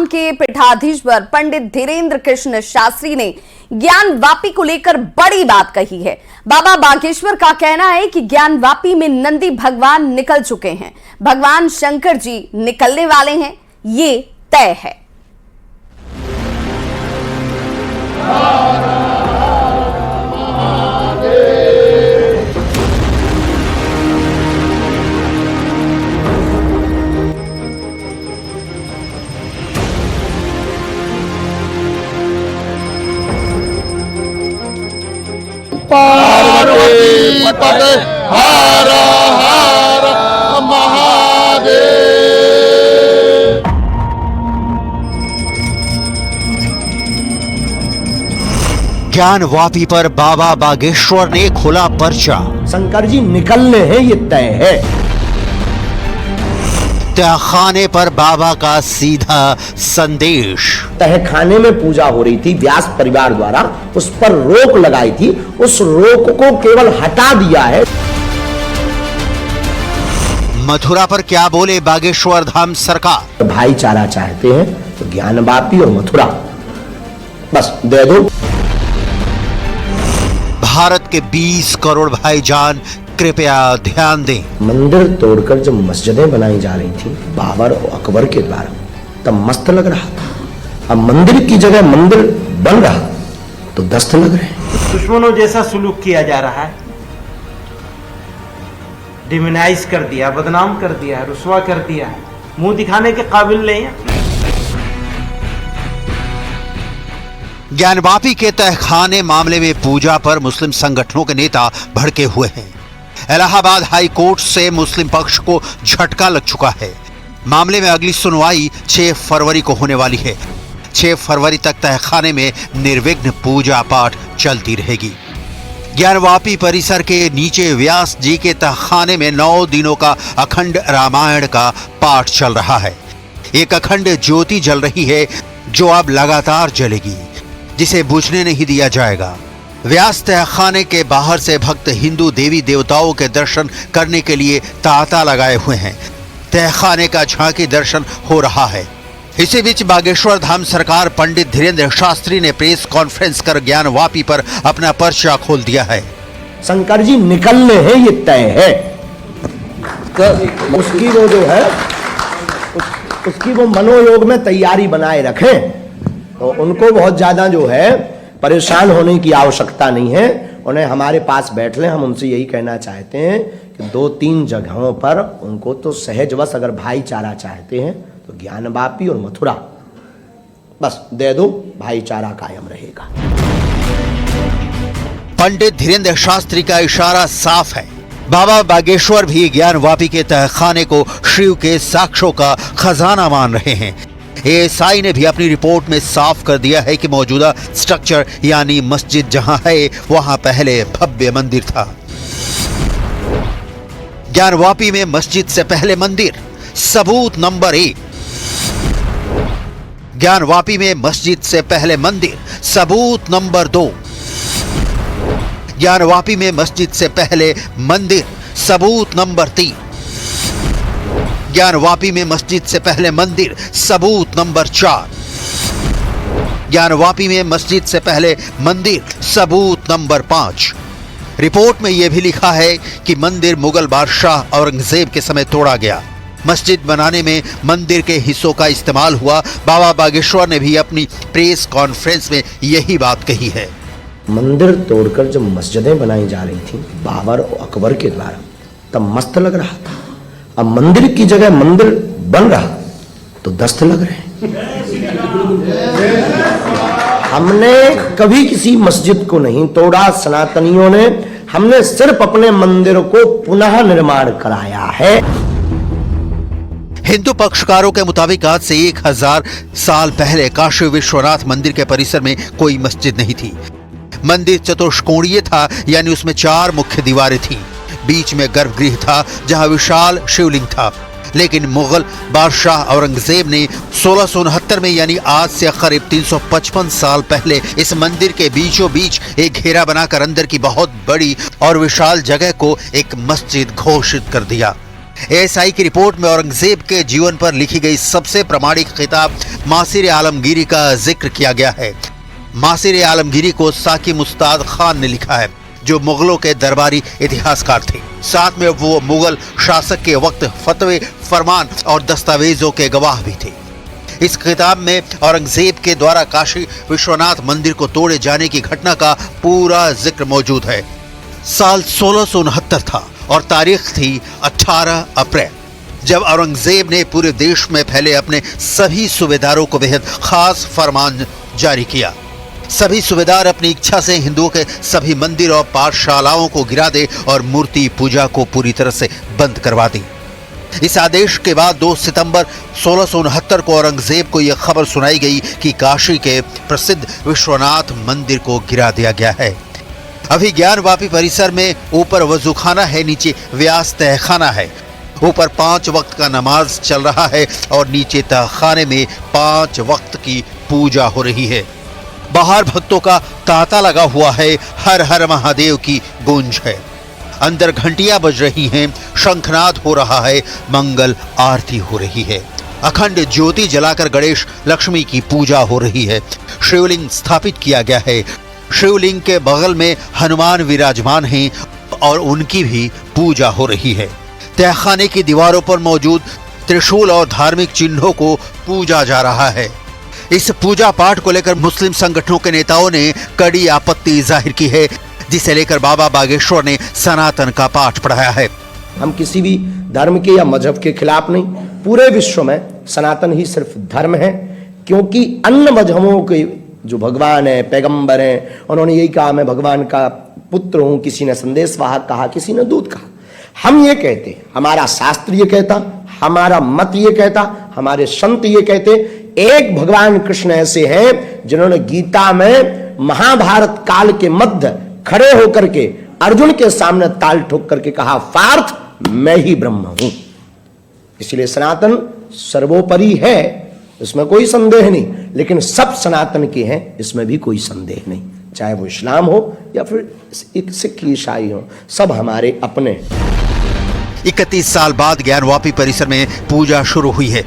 धाम के पीठाधीश्वर पंडित धीरेन्द्र कृष्ण शास्त्री ने ज्ञानवापी को लेकर बड़ी बात कही है। बाबा बागेश्वर का कहना है कि ज्ञानवापी में नंदी भगवान निकल चुके हैं, भगवान शंकर जी निकलने वाले हैं, ये तय है। पार्वती पते हर हर महादेव। ज्ञानवापी पर बाबा बागेश्वर ने खोला पर्चा। शंकर जी निकलने हैं, ये तय है। तहखाने पर बाबा का सीधा संदेश। तहखाने में पूजा हो रही थी व्यास परिवार द्वारा, उस पर रोक लगाई थी, उस रोक को केवल हटा दिया है। मथुरा पर क्या बोले बागेश्वर धाम सरकार? भाईचारा चाहते हैं तो ज्ञानवापी और मथुरा बस दे दो। भारत के 20 करोड़ भाईजान कृपया ध्यान दें। मंदिर तोड़कर जब मस्जिदें बनाई जा रही थी बाबर और अकबर के द्वारा, तब मस्त लग रहा था। अब मंदिर की जगह मंदिर बन रहा तो दस्त लग रहे हैं। दुश्मनों जैसा सुलूक किया जा रहा है, डिमोनाइज कर दिया, बदनाम कर दिया, रुसवा कर दिया, मुंह दिखाने के काबिल नहीं है। ज्ञानवापी के तहखाने मामले में पूजा पर मुस्लिम संगठनों के नेता भड़के हुए हैं। इलाहाबाद हाई कोर्ट से मुस्लिम पक्ष को झटका लग चुका है। मामले में अगली सुनवाई 6 फरवरी को होने वाली है। 6 फरवरी तक तहखाने में निर्विघ्न पूजा पाठ चलती रहेगी। ज्ञानवापी परिसर के नीचे व्यास जी के तहखाने में 9 दिनों का अखंड रामायण का पाठ चल रहा है। एक अखंड ज्योति जल रही है जो अब लगातार जलेगी, जिसे बुझने नहीं दिया जाएगा। व्यास तहखाने के बाहर से भक्त हिंदू देवी देवताओं के दर्शन करने के लिए तांता लगाए हुए हैं। तहखाने का झांकी दर्शन हो रहा है। इसी बीच बागेश्वर धाम सरकार पंडित धीरेन्द्र शास्त्री ने प्रेस कॉन्फ्रेंस कर ज्ञानवापी पर अपना पर्चा खोल दिया है। शंकर जी निकलने हैं, ये तय है। उसकी वो जो है उसकी वो मनोयोग में तैयारी बनाए रखें, तो उनको बहुत ज्यादा जो है परेशान होने की आवश्यकता नहीं है। उन्हें हमारे पास बैठ लें। हम उनसे यही कहना चाहते हैं कि 2-3 जगहों पर उनको तो सहजवश अगर भाईचारा चाहते हैं तो ज्ञानवापी और मथुरा बस दे दो, भाईचारा कायम रहेगा। पंडित धीरेन्द्र शास्त्री का इशारा साफ है। बाबा बागेश्वर भी ज्ञानवापी के तहखाने को शिव के साक्ष्यों का खजाना मान रहे हैं। एएसआई ने भी अपनी रिपोर्ट में साफ कर दिया है कि मौजूदा स्ट्रक्चर यानी मस्जिद जहां है वहां पहले भव्य मंदिर था। ज्ञानवापी में मस्जिद से पहले मंदिर, सबूत नंबर 1। ज्ञानवापी में मस्जिद से पहले मंदिर, सबूत नंबर 2। ज्ञानवापी में मस्जिद से पहले मंदिर, सबूत नंबर 3। ज्ञानवापी में मस्जिद से पहले मंदिर, सबूत नंबर 4। ज्ञानवापी में मस्जिद से पहले मंदिर, सबूत नंबर 5। रिपोर्ट में यह भी लिखा है कि मंदिर मुगल बादशाह औरंगजेब के समय तोड़ा गया। मस्जिद बनाने में मंदिर के हिस्सों का इस्तेमाल हुआ। बाबा बागेश्वर ने भी अपनी प्रेस कॉन्फ्रेंस में यही बात कही है। मंदिर तोड़कर जब मस्जिदें बनाई जा रही थी बाबर और अकबर के द्वारा, तब मस्त लग रहा था। अब मंदिर की जगह मंदिर बन रहा तो दस्त लग रहे हैं। हमने कभी किसी मस्जिद को नहीं तोड़ा, सनातनियों ने। हमने सिर्फ अपने मंदिर को पुनः निर्माण कराया है। हिंदू पक्षकारों के मुताबिक आज से 1000 साल पहले काशी विश्वनाथ मंदिर के परिसर में कोई मस्जिद नहीं थी। मंदिर चतुष्कोणीय था, यानी उसमें 4 मुख्य दीवारें थीं। बीच में गर्भगृह था जहां विशाल शिवलिंग था। लेकिन मुगल बादशाह औरंगजेब ने 1669 में यानी आज से करीब 355 साल पहले इस मंदिर के बीचों बीच एक घेरा बनाकर अंदर की बहुत बड़ी और विशाल जगह को एक मस्जिद घोषित कर दिया। एएसआई की रिपोर्ट में औरंगजेब के जीवन पर लिखी गई सबसे प्रामाणिक किताब मासिर आलमगीरी का जिक्र किया गया है। मासिर आलमगीरी को साकिब मुस्ताद खान ने लिखा है, जो मुगलों के दरबारी इतिहासकार थे। साथ में वो मुगल शासक के वक्त फतवे, फरमान और दस्तावेजों के गवाह भी थे। इस किताब में औरंगजेब के द्वारा काशी विश्वनाथ मंदिर को तोड़े जाने की घटना का पूरा जिक्र मौजूद है। साल 1669 था और तारीख थी 18 अप्रैल, जब औरंगजेब ने पूरे देश में फैले अपने सभी सूबेदारों को बेहद खास फरमान जारी किया। सभी सूबेदार अपनी इच्छा से हिंदुओं के सभी मंदिर और पाठशालाओं को गिरा दे और मूर्ति पूजा को पूरी तरह से बंद करवा दी। इस आदेश के बाद 2 सितंबर 1669 को औरंगजेब को यह खबर सुनाई गई कि काशी के प्रसिद्ध विश्वनाथ मंदिर को गिरा दिया गया है। अभी ज्ञानवापी परिसर में ऊपर वजूखाना है, नीचे व्यास तहखाना है। ऊपर 5 वक्त का नमाज चल रहा है और नीचे तहखाने में 5 वक्त की पूजा हो रही है। बाहर भक्तों का तांता लगा हुआ है, हर हर महादेव की गूंज है। अंदर घंटियां बज रही हैं, शंखनाद हो रहा है, मंगल आरती हो रही है। अखंड ज्योति जलाकर गणेश लक्ष्मी की पूजा हो रही है। शिवलिंग स्थापित किया गया है। शिवलिंग के बगल में हनुमान विराजमान हैं और उनकी भी पूजा हो रही है। तहखाने की दीवारों पर मौजूद त्रिशूल और धार्मिक चिन्हों को पूजा जा रहा है। इस पूजा पाठ को लेकर मुस्लिम संगठनों के नेताओं ने कड़ी आपत्ति जाहिर की है, जिसे लेकर बाबा बागेश्वर ने सनातन का पाठ पढ़ाया है। हम किसी भी धर्म के या मजहब के खिलाफ नहीं, पूरे विश्व में सनातन ही सिर्फ धर्म है, क्योंकि अन्य मजहबों के जो भगवान है, पैगंबर हैं, उन्होंने यही कहा मैं भगवान का पुत्र हूं, किसी ने संदेशवाहक कहा, किसी ने दूत कहा। हम ये कहते, हमारा शास्त्र ये कहता, हमारा मत ये कहता, हमारे संत ये कहते, एक भगवान कृष्ण ऐसे हैं जिन्होंने गीता में महाभारत काल के मध्य खड़े होकर के अर्जुन के सामने ताल ठोक करके कहा, पार्थ मैं ही ब्रह्म हूं। इसलिए सनातन सर्वोपरि है, इसमें कोई संदेह नहीं, लेकिन सब सनातन के हैं, इसमें भी कोई संदेह नहीं। चाहे वो इस्लाम हो या फिर सिख ईसाई हो, सब हमारे अपने। 31 साल बाद ज्ञानवापी परिसर में पूजा शुरू हुई है।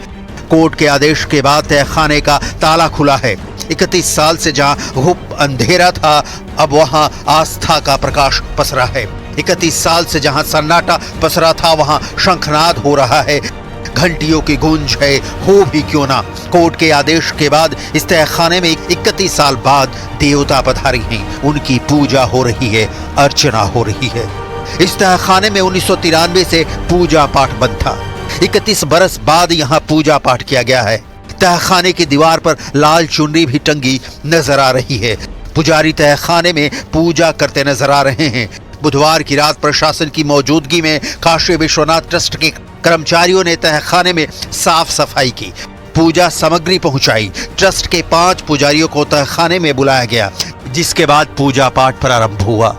कोर्ट के आदेश के बाद तहखाने का ताला खुला है। 31 साल से जहां गुप्त अंधेरा था, अब वहां आस्था का प्रकाश पसरा है। 31 साल से जहां सन्नाटा पसरा था, वहां शंखनाद हो रहा है, घंटियों की गूंज है, हो भी क्यों ना। कोर्ट के आदेश के बाद इस तहखाने में 31 साल बाद देवता पधारे हैं, उनकी पूजा हो रही है, अर्चना हो रही है। इस तहखाने में 1993 से पूजा पाठ बंद था। 31 बरस बाद यहाँ पूजा पाठ किया गया है। तहखाने की दीवार पर लाल चुनरी भी टंगी नजर आ रही है। पुजारी तहखाने में पूजा करते नजर आ रहे हैं। बुधवार की रात प्रशासन की मौजूदगी में काशी विश्वनाथ ट्रस्ट के कर्मचारियों ने तहखाने में साफ सफाई की, पूजा सामग्री पहुंचाई। ट्रस्ट के 5 पुजारियों को तहखाने में बुलाया गया, जिसके बाद पूजा पाठ प्रारंभ हुआ।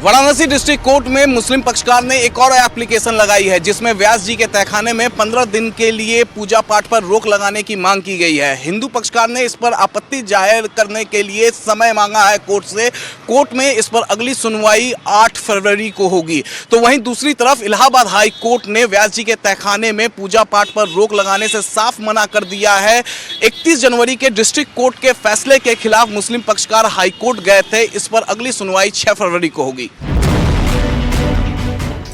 वाराणसी डिस्ट्रिक्ट कोर्ट में मुस्लिम पक्षकार ने एक और एप्लीकेशन लगाई है, जिसमें व्यास जी के तहखाने में 15 दिन के लिए पूजा पाठ पर रोक लगाने की मांग की गई है। हिंदू पक्षकार ने इस पर आपत्ति जाहिर करने के लिए समय मांगा है कोर्ट से। कोर्ट में इस पर अगली सुनवाई 8 फरवरी को होगी। तो वहीं दूसरी तरफ इलाहाबाद हाई कोर्ट ने व्यास जी के तहखाने में पूजा पाठ पर रोक लगाने से साफ मना कर दिया है। 31 जनवरी के डिस्ट्रिक्ट कोर्ट के फैसले के खिलाफ मुस्लिम पक्षकार हाई कोर्ट गए थे। इस पर अगली सुनवाई 6 फरवरी को होगी।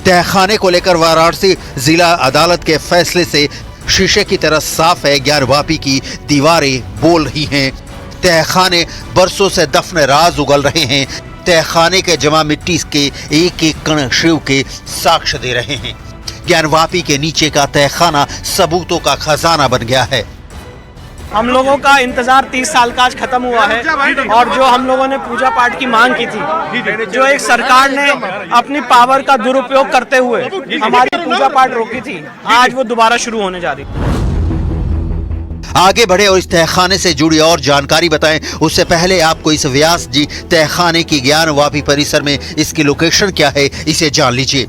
तहखाने को लेकर वाराणसी जिला अदालत के फैसले से शीशे की तरह साफ है। ज्ञानवापी की दीवारें बोल रही हैं। तहखाने बरसों से दफन राज उगल रहे हैं। तहखाने के जमा मिट्टी के एक एक कण शिव के साक्ष्य दे रहे हैं। ज्ञानवापी के नीचे का तहखाना सबूतों का खजाना बन गया है। हम लोगों का इंतजार 30 साल का आज खत्म हुआ है, और जो हम लोगों ने पूजा पाठ की मांग की थी, जो एक सरकार ने अपनी पावर का दुरुपयोग करते हुए हमारी पूजा पाठ रोकी थी, आज वो दोबारा शुरू होने जा रही है। आगे बढ़े और इस तहखाने से जुड़ी और जानकारी बताएं, उससे पहले आपको इस व्यास जी तहखाने की ज्ञानवापी परिसर में इसकी लोकेशन क्या है, इसे जान लीजिए।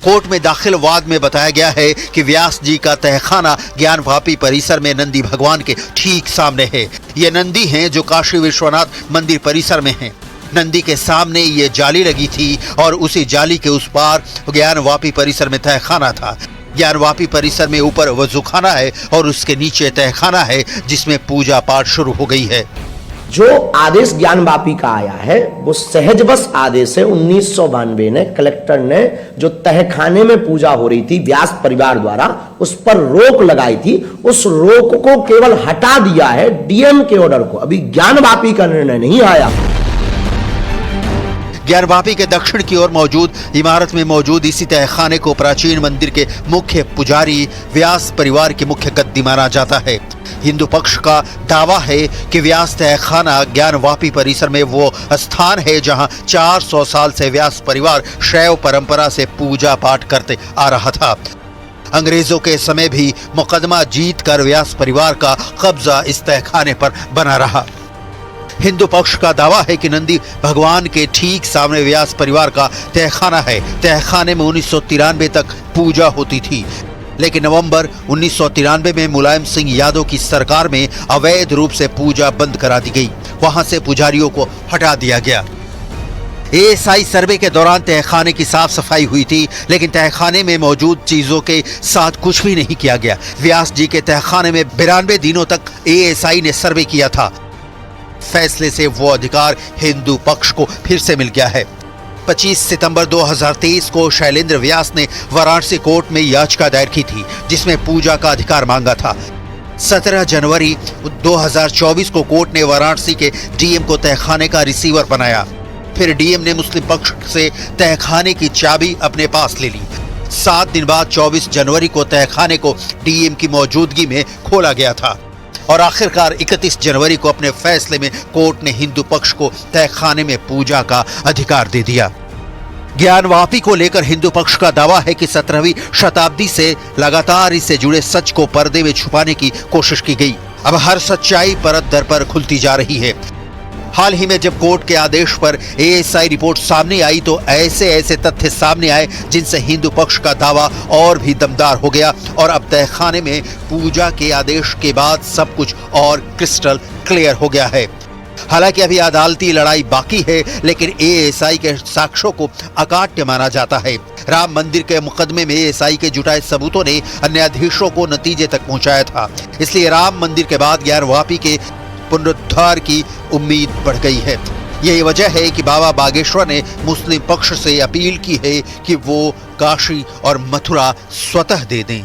कोर्ट में दाखिल वाद में बताया गया है कि व्यास जी का तहखाना ज्ञानवापी परिसर में नंदी भगवान के ठीक सामने है। ये नंदी हैं जो काशी विश्वनाथ मंदिर परिसर में हैं। नंदी के सामने ये जाली लगी थी और उसी जाली के उस पार ज्ञानवापी परिसर में तहखाना था। ज्ञानवापी परिसर में ऊपर वजूखाना है और उसके नीचे तहखाना है जिसमें पूजा पाठ शुरू हो गई है। जो आदेश ज्ञानवापी का आया है वो सहज बस आदेश है। 1992 ने कलेक्टर ने जो तहखाने में पूजा हो रही थी व्यास परिवार द्वारा उस पर रोक लगाई थी, उस रोक को केवल हटा दिया है डीएम के ऑर्डर को। अभी ज्ञानवापी का निर्णय नहीं आया। ज्ञानवापी के दक्षिण की ओर मौजूद इमारत में मौजूद इसी तहखाने को प्राचीन मंदिर के मुख्य पुजारी व्यास परिवार की मुख्य गद्दी माना जाता है। हिंदू पक्ष का दावा है कि व्यास तहखाना ज्ञानवापी परिसर में वो स्थान है जहां 400 साल से व्यास परिवार शैव परंपरा से पूजा पाठ करते आ रहा था। अंग्रेजों के समय भी मुकदमा जीत कर व्यास परिवार का कब्जा इस तहखाने पर बना रहा। हिंदू पक्ष का दावा है कि नंदी भगवान के ठीक सामने व्यास परिवार का तहखाना है। तहखाने में 1993 तक पूजा होती थी, लेकिन नवंबर 1993 में मुलायम सिंह यादव की सरकार में अवैध रूप से पूजा बंद करा दी गई। वहां से पुजारियों को हटा दिया गया। एएसआई सर्वे के दौरान तहखाने की साफ सफाई हुई थी, लेकिन तहखाने में मौजूद चीजों के साथ कुछ भी नहीं किया गया। व्यास जी के तहखाने में 92 दिनों तक एएसआई ने सर्वे किया था। फैसले से वो अधिकार हिंदू पक्ष को फिर से मिल गया है। 25 सितंबर 2023 को शैलेंद्र व्यास ने वाराणसी कोर्ट में याचिका दायर की थी जिसमें पूजा का अधिकार मांगा था। 17 जनवरी 2024 को कोर्ट ने वाराणसी के डीएम को तहखाने का रिसीवर बनाया। फिर डीएम ने मुस्लिम पक्ष से तहखाने की चाबी अपने पास ले ली। 7 दिन बाद 24 जनवरी को तहखाने को डीएम की मौजूदगी में खोला गया था और आखिरकार 31 जनवरी को अपने फैसले में कोर्ट ने हिंदू पक्ष को तहखाने में पूजा का अधिकार दे दिया। ज्ञानवापी को लेकर हिंदू पक्ष का दावा है कि 17वीं शताब्दी से लगातार इससे जुड़े सच को पर्दे में छुपाने की कोशिश की गई। अब हर सच्चाई परत दर पर खुलती जा रही है। हाल ही में जब कोर्ट के आदेश पर एएसआई रिपोर्ट सामने आई तो ऐसे तथ्य सामने आए जिनसे हिंदू पक्ष का दावा और भी दमदार हो गया और अब तहखाने में पूजा के आदेश के बाद सब कुछ और क्रिस्टल क्लियर हो गया है। हालांकि अभी अदालती लड़ाई बाकी है, लेकिन एएसआई के साक्ष्यों को अकाट्य माना जाता है। राम मंदिर के मुकदमे में एएसआई के जुटाए सबूतों ने न्यायाधीशों को नतीजे तक पहुंचाया था। इसलिए राम मंदिर के बाद ज्ञानवापी के पुनरुद्धार की उम्मीद बढ़ गई है। यही वजह है कि बाबा बागेश्वर ने मुस्लिम पक्ष से अपील की है कि वो काशी और मथुरा स्वतः दे दें।